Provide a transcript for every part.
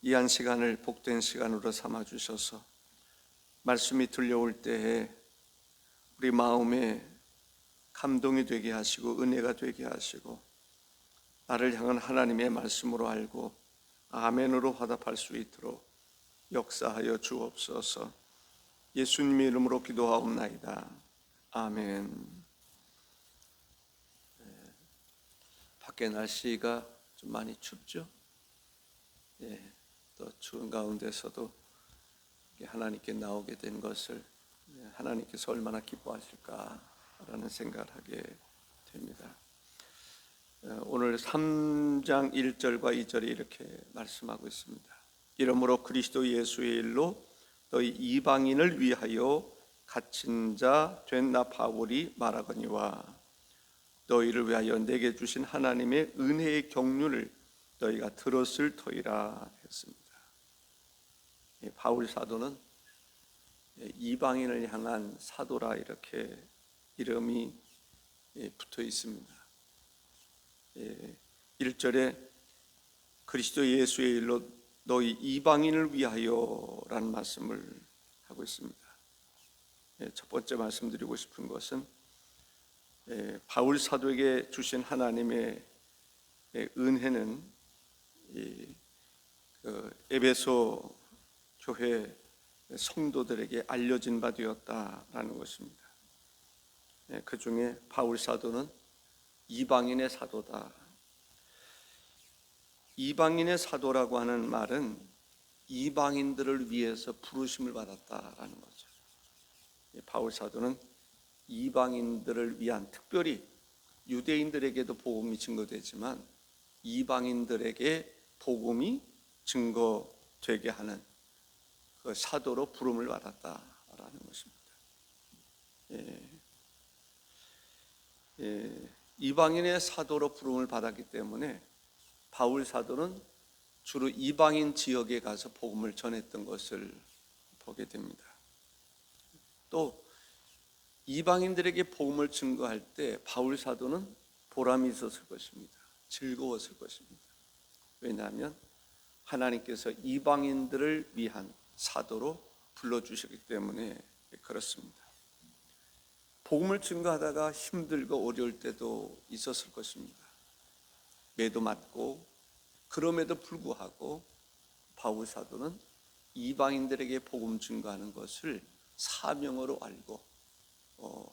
이 한 시간을 복된 시간으로 삼아 주셔서 말씀이 들려올 때에 우리 마음에 감동이 되게 하시고 은혜가 되게 하시고 나를 향한 하나님의 말씀으로 알고 아멘으로 화답할 수 있도록 역사하여 주옵소서. 예수님의 이름으로 기도하옵나이다. 아멘. 밖에 날씨가 좀 많이 춥죠? 또 추운 가운데서도 하나님께 나오게 된 것을 하나님께서 얼마나 기뻐하실까라는 생각을 하게 됩니다. 오늘 3장 1절과 2절에 이렇게 말씀하고 있습니다. 이러므로 그리스도 예수의 일로 너희 이방인을 위하여 갇힌 자 된 나 바울이 말하거니와 너희를 위하여 내게 주신 하나님의 은혜의 경륜을 너희가 들었을 터이라 했습니다. 바울 사도는 이방인을 향한 사도라 이렇게 이름이 붙어 있습니다. 1절에 그리스도 예수의 일로 너희 이방인을 위하여 라는 말씀을 하고 있습니다. 첫 번째 말씀드리고 싶은 것은 바울 사도에게 주신 하나님의 은혜는 에베소 교회 성도들에게 알려진 바 되었다라는 것입니다. 그 중에 바울 사도는 이방인의 사도다. 이방인의 사도라고 하는 말은 이방인들을 위해서 부르심을 받았다라는 거죠. 바울 사도는 이방인들을 위한, 특별히 유대인들에게도 복음이 증거되지만 이방인들에게 복음이 증거되게 하는 그 사도로 부름을 받았다라는 것입니다. 이방인의 사도로 부름을 받았기 때문에 바울 사도는 주로 이방인 지역에 가서 복음을 전했던 것을 보게 됩니다. 또 이방인들에게 복음을 증거할 때 바울 사도는 보람이 있었을 것입니다. 즐거웠을 것입니다. 왜냐하면 하나님께서 이방인들을 위한 사도로 불러주셨기 때문에 그렇습니다. 복음을 증거하다가 힘들고 어려울 때도 있었을 것입니다. 매도 맞고 그럼에도 불구하고 바울 사도는 이방인들에게 복음 증거하는 것을 사명으로 알고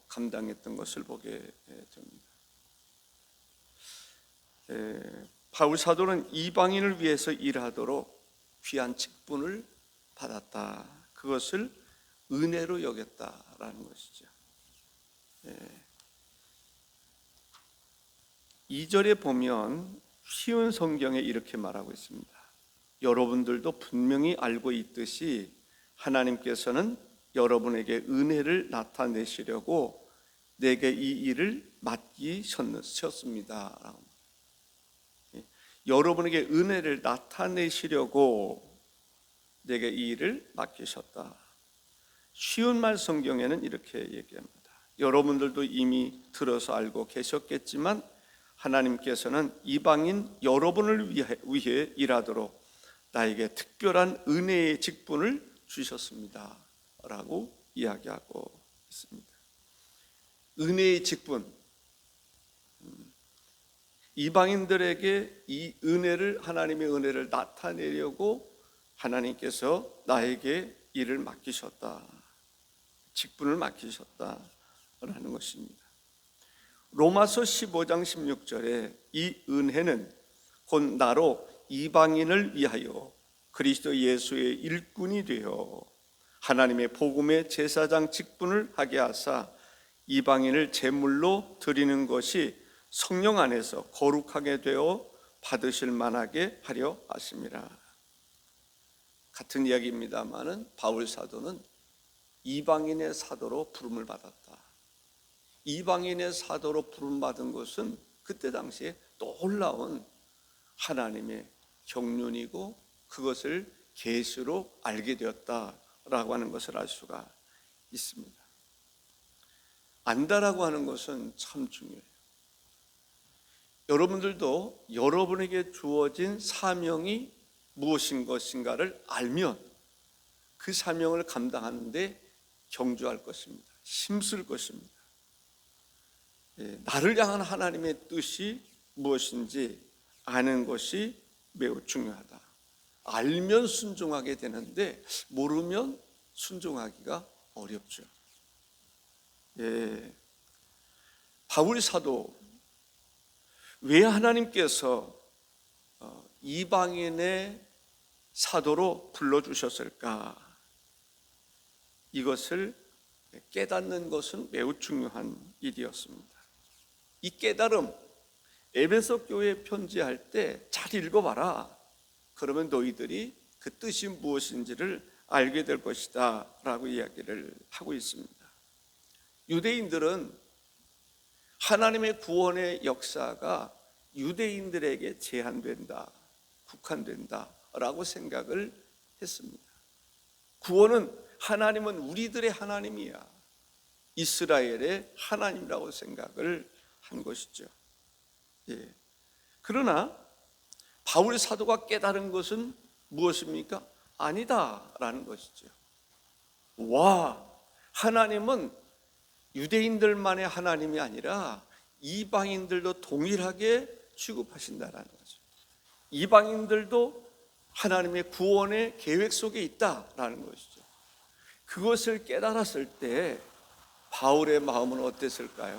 감당했던 것을 보게 됩니다. 바울 사도는 이방인을 위해서 일하도록 귀한 직분을 받았다. 그것을 은혜로 여겼다라는 것이죠. 2절에 보면 쉬운 성경에 이렇게 말하고 있습니다. 여러분들도 분명히 알고 있듯이 하나님께서는 여러분에게 은혜를 나타내시려고 내게 이 일을 맡기셨습니다. 여러분에게 은혜를 나타내시려고 내게 이 일을 맡기셨다. 쉬운 말 성경에는 이렇게 얘기합니다. 여러분들도 이미 들어서 알고 계셨겠지만 하나님께서는 이방인 여러분을 위해 일하도록 나에게 특별한 은혜의 직분을 주셨습니다 라고 이야기하고 있습니다. 은혜의 직분, 이방인들에게 이 은혜를, 하나님의 은혜를 나타내려고 하나님께서 나에게 일을 맡기셨다, 직분을 맡기셨다라는 것입니다. 로마서 15장 16절에 이 은혜는 곧 나로 이방인을 위하여 그리스도 예수의 일꾼이 되어 하나님의 복음의 제사장 직분을 하게 하사 이방인을 제물로 드리는 것이 성령 안에서 거룩하게 되어 받으실 만하게 하려 하심이라. 같은 이야기입니다마는 바울 사도는 이방인의 사도로 부름을 받았다. 이방인의 사도로 부름받은 것은 그때 당시에 놀라운 하나님의 경륜이고 그것을 계시로 알게 되었다라고 하는 것을 알 수가 있습니다. 안다라고 하는 것은 참 중요해요. 여러분들도 여러분에게 주어진 사명이 무엇인 것인가를 알면 그 사명을 감당하는데 경주할 것입니다. 힘쓸 것입니다. 나를 향한 하나님의 뜻이 무엇인지 아는 것이 매우 중요하다. 알면 순종하게 되는데 모르면 순종하기가 어렵죠. 바울 사도 왜 하나님께서 이방인의 사도로 불러주셨을까? 이것을 깨닫는 것은 매우 중요한 일이었습니다. 이 깨달음, 에베소 교회에 편지할 때 잘 읽어봐라. 그러면 너희들이 그 뜻이 무엇인지를 알게 될 것이다 라고 이야기를 하고 있습니다. 유대인들은 하나님의 구원의 역사가 유대인들에게 제한된다, 국한된다 라고 생각을 했습니다. 구원은 하나님은 우리들의 하나님이야, 이스라엘의 하나님이라고 생각을 한 것이죠. 그러나 바울 사도가 깨달은 것은 무엇입니까? 아니다라는 것이죠. 하나님은 유대인들만의 하나님이 아니라 이방인들도 동일하게 취급하신다라는 거죠. 이방인들도 하나님의 구원의 계획 속에 있다라는 것이죠. 그것을 깨달았을 때 바울의 마음은 어땠을까요?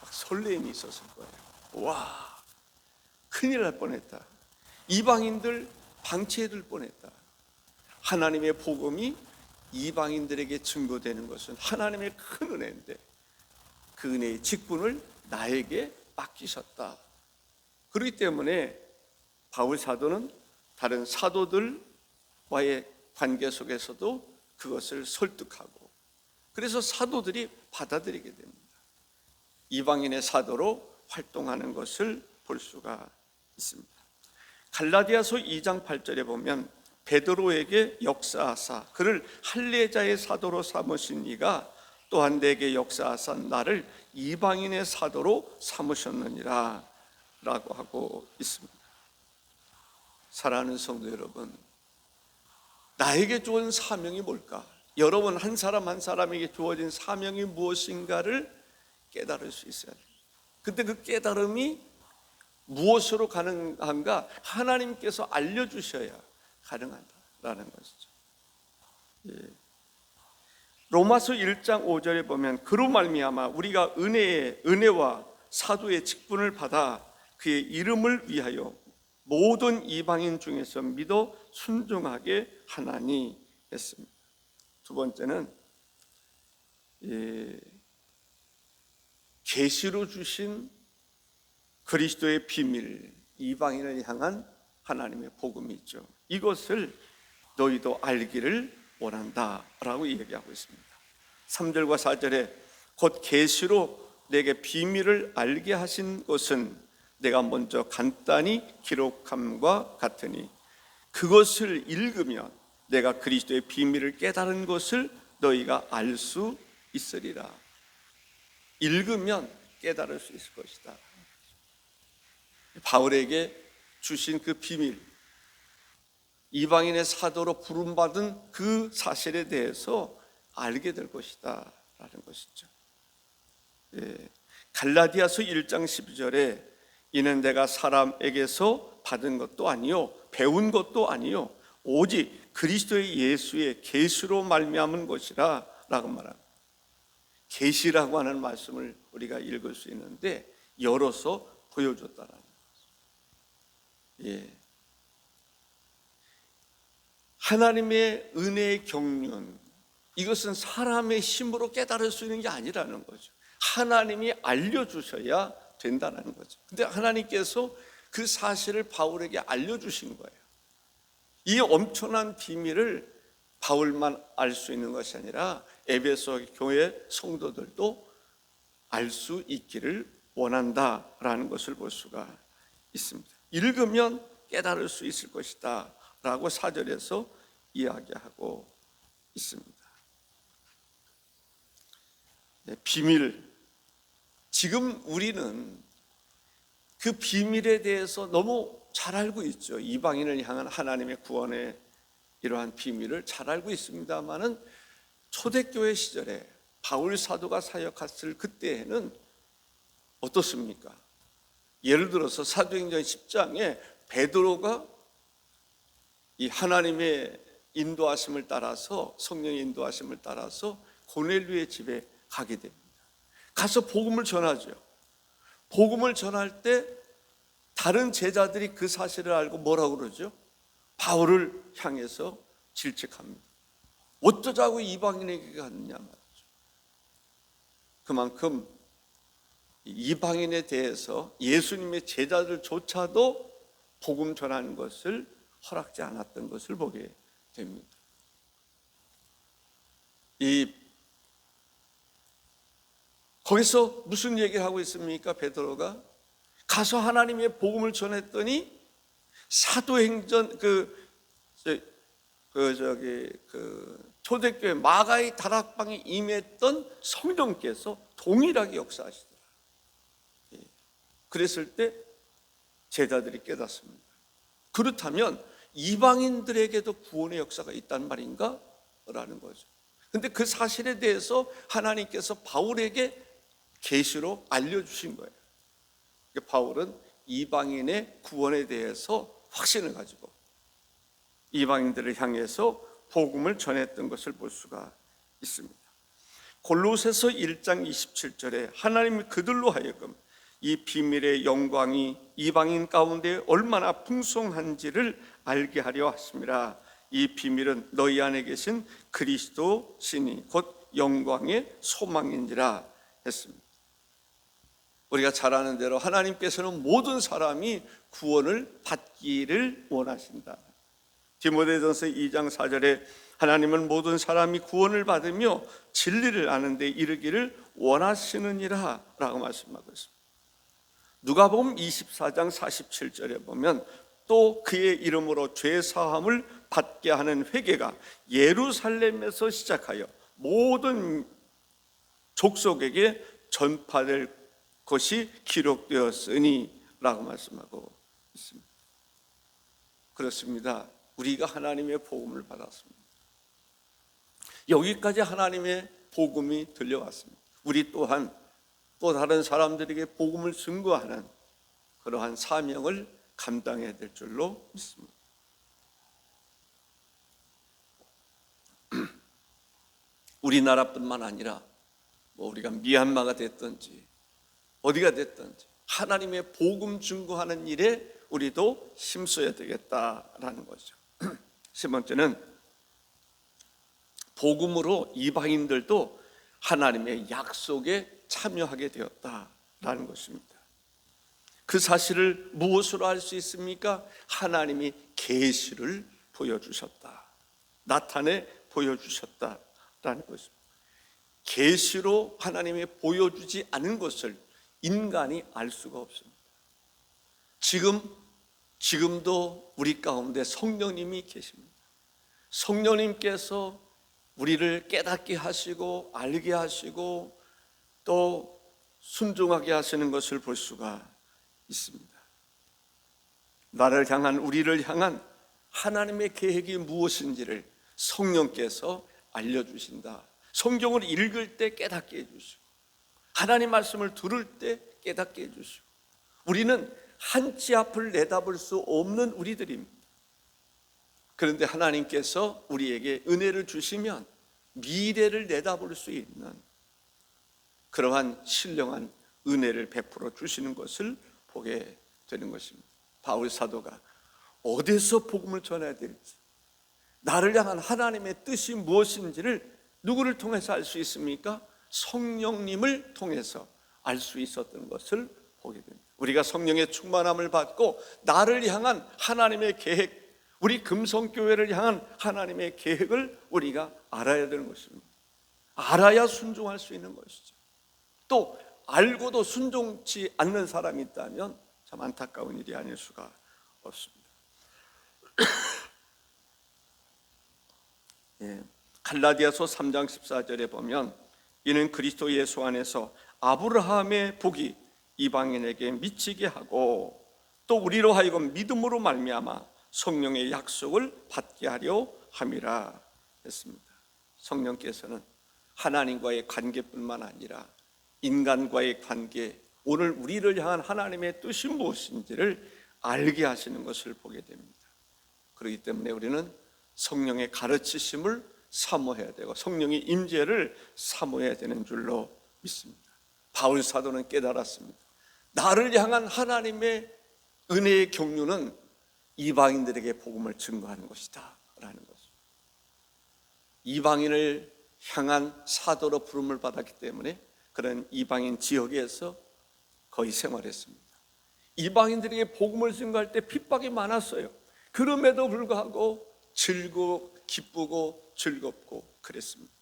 막 설렘이 있었을 거예요. 큰일 날 뻔했다. 이방인들 방치해둘 뻔했다. 하나님의 복음이 이방인들에게 증거되는 것은 하나님의 큰 은혜인데 그 은혜의 직분을 나에게 맡기셨다. 그렇기 때문에 바울 사도는 다른 사도들과의 관계 속에서도 그것을 설득하고, 그래서 사도들이 받아들이게 됩니다. 이방인의 사도로 활동하는 것을 볼 수가 있습니다. 갈라디아서 2장 8절에 보면 베드로에게 역사하사 그를 할례자의 사도로 삼으신 이가 또한 내게 역사하사 나를 이방인의 사도로 삼으셨느니라 라고 하고 있습니다. 사랑하는 성도 여러분, 나에게 주어진 사명이 뭘까? 여러분 한 사람 한 사람에게 주어진 사명이 무엇인가를 깨달을 수 있어야 돼요. 근데 그 깨달음이 무엇으로 가능한가? 하나님께서 알려주셔야 가능하다라는 것이죠. 로마서 1장 5절에 보면 그로 말미암아 우리가 은혜와 사도의 직분을 받아 그의 이름을 위하여 모든 이방인 중에서 믿어 순종하게 하나니 했습니다. 두 번째는 계시로 주신 그리스도의 비밀, 이방인을 향한 하나님의 복음이 있죠. 이것을 너희도 알기를 원한다라고 얘기하고 있습니다. 3절과 4절에 곧 계시로 내게 비밀을 알게 하신 것은 내가 먼저 간단히 기록함과 같으니 그것을 읽으면 내가 그리스도의 비밀을 깨달은 것을 너희가 알 수 있으리라. 읽으면 깨달을 수 있을 것이다. 바울에게 주신 그 비밀, 이방인의 사도로 부름받은 그 사실에 대해서 알게 될 것이다 라는 것이죠. 갈라디아서 1장 12절에 이는 내가 사람에게서 받은 것도 아니요 배운 것도 아니요 오직 그리스도의 예수의 계시로 말미암은 것이라 라고 말합니다. 계시라고 하는 말씀을 우리가 읽을 수 있는데 열어서 보여줬다라는 거죠. 하나님의 은혜의 경륜, 이것은 사람의 힘으로 깨달을 수 있는 게 아니라는 거죠. 하나님이 알려주셔야 된다는 거죠. 근데 하나님께서 그 사실을 바울에게 알려주신 거예요. 이 엄청난 비밀을 바울만 알 수 있는 것이 아니라 에베소 교회 성도들도 알 수 있기를 원한다라는 것을 볼 수가 있습니다. 읽으면 깨달을 수 있을 것이다 라고 4절에서 이야기하고 있습니다. 비밀, 지금 우리는 그 비밀에 대해서 너무 잘 알고 있죠. 이방인을 향한 하나님의 구원의 이러한 비밀을 잘 알고 있습니다만은 초대교회 시절에 바울 사도가 사역했을 그때에는 어떻습니까? 예를 들어서 사도행전 10장에 베드로가 이 하나님의 인도하심을 따라서, 성령의 인도하심을 따라서 고넬료의 집에 가게 됩니다. 가서 복음을 전하죠. 복음을 전할 때 다른 제자들이 그 사실을 알고 뭐라고 그러죠? 바울을 향해서 질책합니다. 어쩌자고 이방인에게 갔느냐 말이죠. 그만큼 이방인에 대해서 예수님의 제자들조차도 복음 전하는 것을 허락지 않았던 것을 보게 됩니다. 거기서 무슨 얘기를 하고 있습니까? 베드로가 가서 하나님의 복음을 전했더니 사도행전 초대교회 마가의 다락방에 임했던 성령께서 동일하게 역사하시더라. 그랬을 때 제자들이 깨닫습니다. 그렇다면 이방인들에게도 구원의 역사가 있단 말인가? 라는 거죠. 근데 그 사실에 대해서 하나님께서 바울에게 계시로 알려주신 거예요. 바울은 이방인의 구원에 대해서 확신을 가지고 이방인들을 향해서 복음을 전했던 것을 볼 수가 있습니다. 골로새서 1장 27절에 하나님이 그들로 하여금 이 비밀의 영광이 이방인 가운데 얼마나 풍성한지를 알게 하려 하심이라. 이 비밀은 너희 안에 계신 그리스도 신이 곧 영광의 소망인지라 했습니다. 우리가 잘 아는 대로 하나님께서는 모든 사람이 구원을 받기를 원하신다. 디모데전서 2장 4절에 하나님은 모든 사람이 구원을 받으며 진리를 아는 데 이르기를 원하시느니라 라고 말씀하고 있습니다. 누가복음 24장 47절에 보면 또 그의 이름으로 죄 사함을 받게 하는 회개가 예루살렘에서 시작하여 모든 족속에게 전파될 것이 기록되었으니 라고 말씀하고 있습니다. 그렇습니다. 우리가 하나님의 복음을 받았습니다. 여기까지 하나님의 복음이 들려왔습니다. 우리 또한 또 다른 사람들에게 복음을 증거하는 그러한 사명을 감당해야 될 줄로 믿습니다. 우리나라뿐만 아니라 우리가 미얀마가 됐든지 어디가 됐든지 하나님의 복음 증거하는 일에 우리도 힘써야 되겠다라는 거죠. 세 번째는 복음으로 이방인들도 하나님의 약속에 참여하게 되었다라는 것입니다. 그 사실을 무엇으로 알 수 있습니까? 하나님이 계시를 보여주셨다, 나타내 보여주셨다라는 것입니다. 계시로 하나님이 보여주지 않은 것을 인간이 알 수가 없습니다. 지금도 우리 가운데 성령님이 계십니다. 성령님께서 우리를 깨닫게 하시고 알게 하시고 또 순종하게 하시는 것을 볼 수가 있습니다. 나를 향한, 우리를 향한 하나님의 계획이 무엇인지를 성령께서 알려주신다. 성경을 읽을 때 깨닫게 해주시고 하나님 말씀을 들을 때 깨닫게 해주시고 우리는 한치 앞을 내다볼 수 없는 우리들입니다. 그런데 하나님께서 우리에게 은혜를 주시면 미래를 내다볼 수 있는 그러한 신령한 은혜를 베풀어 주시는 것을 보게 되는 것입니다. 바울 사도가 어디서 복음을 전해야 될지, 나를 향한 하나님의 뜻이 무엇인지를 누구를 통해서 알 수 있습니까? 성령님을 통해서 알 수 있었던 것을 보게 됩니다. 우리가 성령의 충만함을 받고 나를 향한 하나님의 계획, 우리 금성교회를 향한 하나님의 계획을 우리가 알아야 되는 것입니다. 알아야 순종할 수 있는 것이죠. 또 알고도 순종치 않는 사람이 있다면 참 안타까운 일이 아닐 수가 없습니다. 갈라디아서 3장 14절에 보면 이는 그리스도 예수 안에서 아브라함의 복이 이방인에게 미치게 하고 또 우리로 하여금 믿음으로 말미암아 성령의 약속을 받게 하려 함이라 했습니다. 성령께서는 하나님과의 관계뿐만 아니라 인간과의 관계, 오늘 우리를 향한 하나님의 뜻이 무엇인지를 알게 하시는 것을 보게 됩니다. 그렇기 때문에 우리는 성령의 가르치심을 사모해야 되고 성령의 임재를 사모해야 되는 줄로 믿습니다. 바울 사도는 깨달았습니다. 나를 향한 하나님의 은혜의 경륜은 이방인들에게 복음을 증거하는 것이다 라는 것입니다. 이방인을 향한 사도로 부름을 받았기 때문에 그런 이방인 지역에서 거의 생활했습니다. 이방인들에게 복음을 증거할 때 핍박이 많았어요. 그럼에도 불구하고 기쁘고 즐겁고 그랬습니다.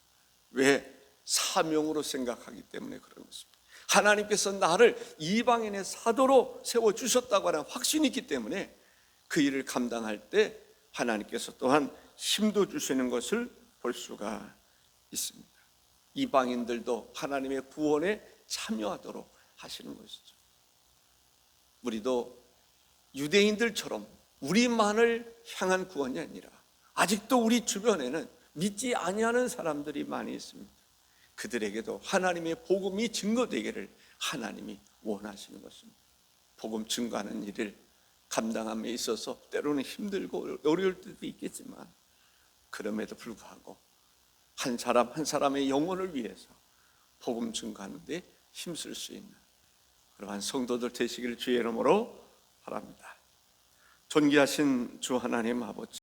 왜? 사명으로 생각하기 때문에 그런 것입니다. 하나님께서 나를 이방인의 사도로 세워주셨다고 하는 확신이 있기 때문에 그 일을 감당할 때 하나님께서 또한 힘도 주시는 것을 볼 수가 있습니다. 이방인들도 하나님의 구원에 참여하도록 하시는 것이죠. 우리도 유대인들처럼 우리만을 향한 구원이 아니라 아직도 우리 주변에는 믿지 아니하는 사람들이 많이 있습니다. 그들에게도 하나님의 복음이 증거되기를 하나님이 원하시는 것입니다. 복음 증거하는 일을 감당함에 있어서 때로는 힘들고 어려울 때도 있겠지만 그럼에도 불구하고 한 사람 한 사람의 영혼을 위해서 복음 증거하는 데 힘쓸 수 있는 그러한 성도들 되시기를 주의 이름으로 바랍니다. 존귀하신 주 하나님 아버지,